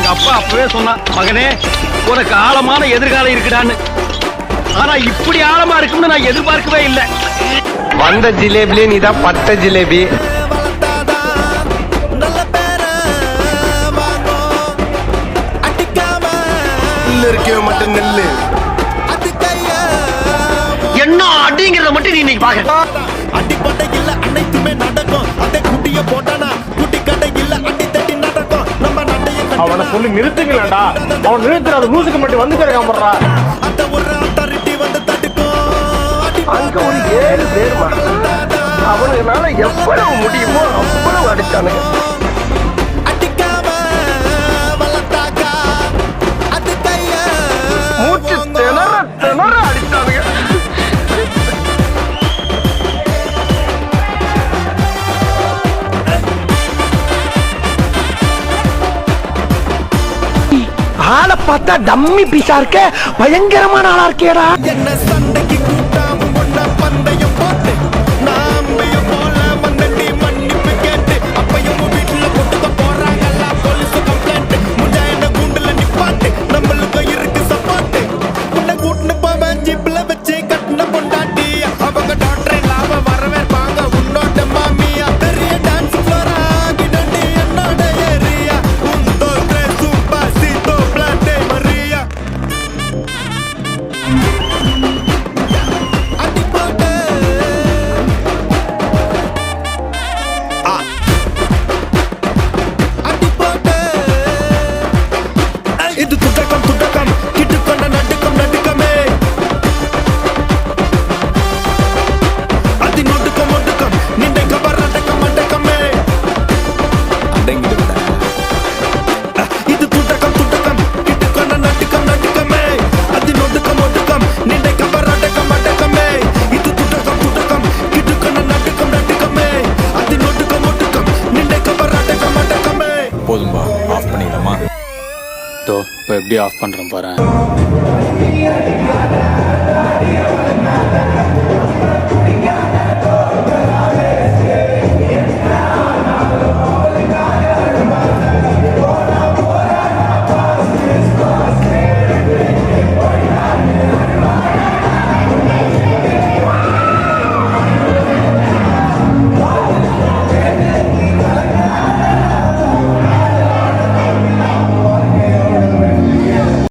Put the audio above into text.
எங்க அப்பா அப்பவே சொன்னான், மகனே உனக்கு ஆழமான எதிர்காலம் இருக்குடான்னு. ஆனா இப்படி ஆழமா இருக்கும்னு நான் எதிர்பார்க்கவே இல்லை. வந்த ஜிலேபிலே நீதான் பட்ட ஜிலேபி. மட்டும் நெல்லு என்ன அடிங்கிறத மட்டும் நீ இன்னைக்கு பாக்க. அடிப்பட்டை இல்ல அனைத்துமே நடக்கும். அதை குட்டிய போட்டானா குட்டி கடை இல்ல அடி தட்டி நடக்கும். நம்ம நடைய அவனை சொல்லி நிறுத்துங்களா? அவன் நிறுத்துற அது மூசுக்கு மட்டும் வந்து கிடக்காமறா. அந்த ஒரு அத்தாரிட்டி வந்து தடுக்கும். அங்க ஒரு 7 பேர் அவனுக்குனால எவ்வளவு முடியுமோ அவ்வளவு அடிச்சானுங்க. மூச்சு திணற திணற அடிச்சானுங்க. ஆளை பார்த்தா டம்மி பீஸா இருக்க, பயங்கரமான ஆளா இருக்கேடா. என்ன சண்டைக்கு கூட்டாம ஒன்ன பந்தயம் போட்டு நாமையும் போல மண்ணி மன்னிப்பு கேட்டு அப்பையும் வீட்டுல கொட்டுக்க போறாங்கல்ல போலீஸ் கம்ப்ளைண்ட். முஞ்சா என்ன கூண்டுல நிப்பாட்டு நம்மளுக்கு இருக்கு சப்பாட்டு. உன்னை கூட்டுன்னு போவேன் ஜிப்ல வச்சு கட்டின பொண்டாட்டி. அவங்க டாக்டர் இல்லாம வரவேற்பாங்க உன்னோட மாமியா. பெரிய டான்ஸ் ஃப்ளோரா கிடண்டி என்னோட ஏரியா. உந்தோ சூப்பா சீதோ பிளாட்டே மரியா. இது துடக்கம் துடக்கம் கிட்டுக்கொண்ட நடுக்கம் நடுக்கமே. அது நொடுக்கம் ஒடுக்கம் நின்றை கபர் அடக்கம் அடக்கமே. இது துடக்கம் துடக்கம் கிட்டுக்கொண்ட நடுக்கம் நடுக்கமே. அது நொடுக்கம் ஒடுக்கம் நின்றை கபர் அடக்கம் அடக்கமே. இது துடக்கம் துடக்கம் கிட்டுக்கொண்ட நடுக்கம் நடுக்கமே. அது நொடுக்கம் ஒடுக்கம் நின்றை கபர் அடக்கம் அடக்கமே. போதும்பா, ஆஃப் பண்ணிடலாமா? இப்போ எப்படி ஆஃப் பண்ணுறேன் பாரு.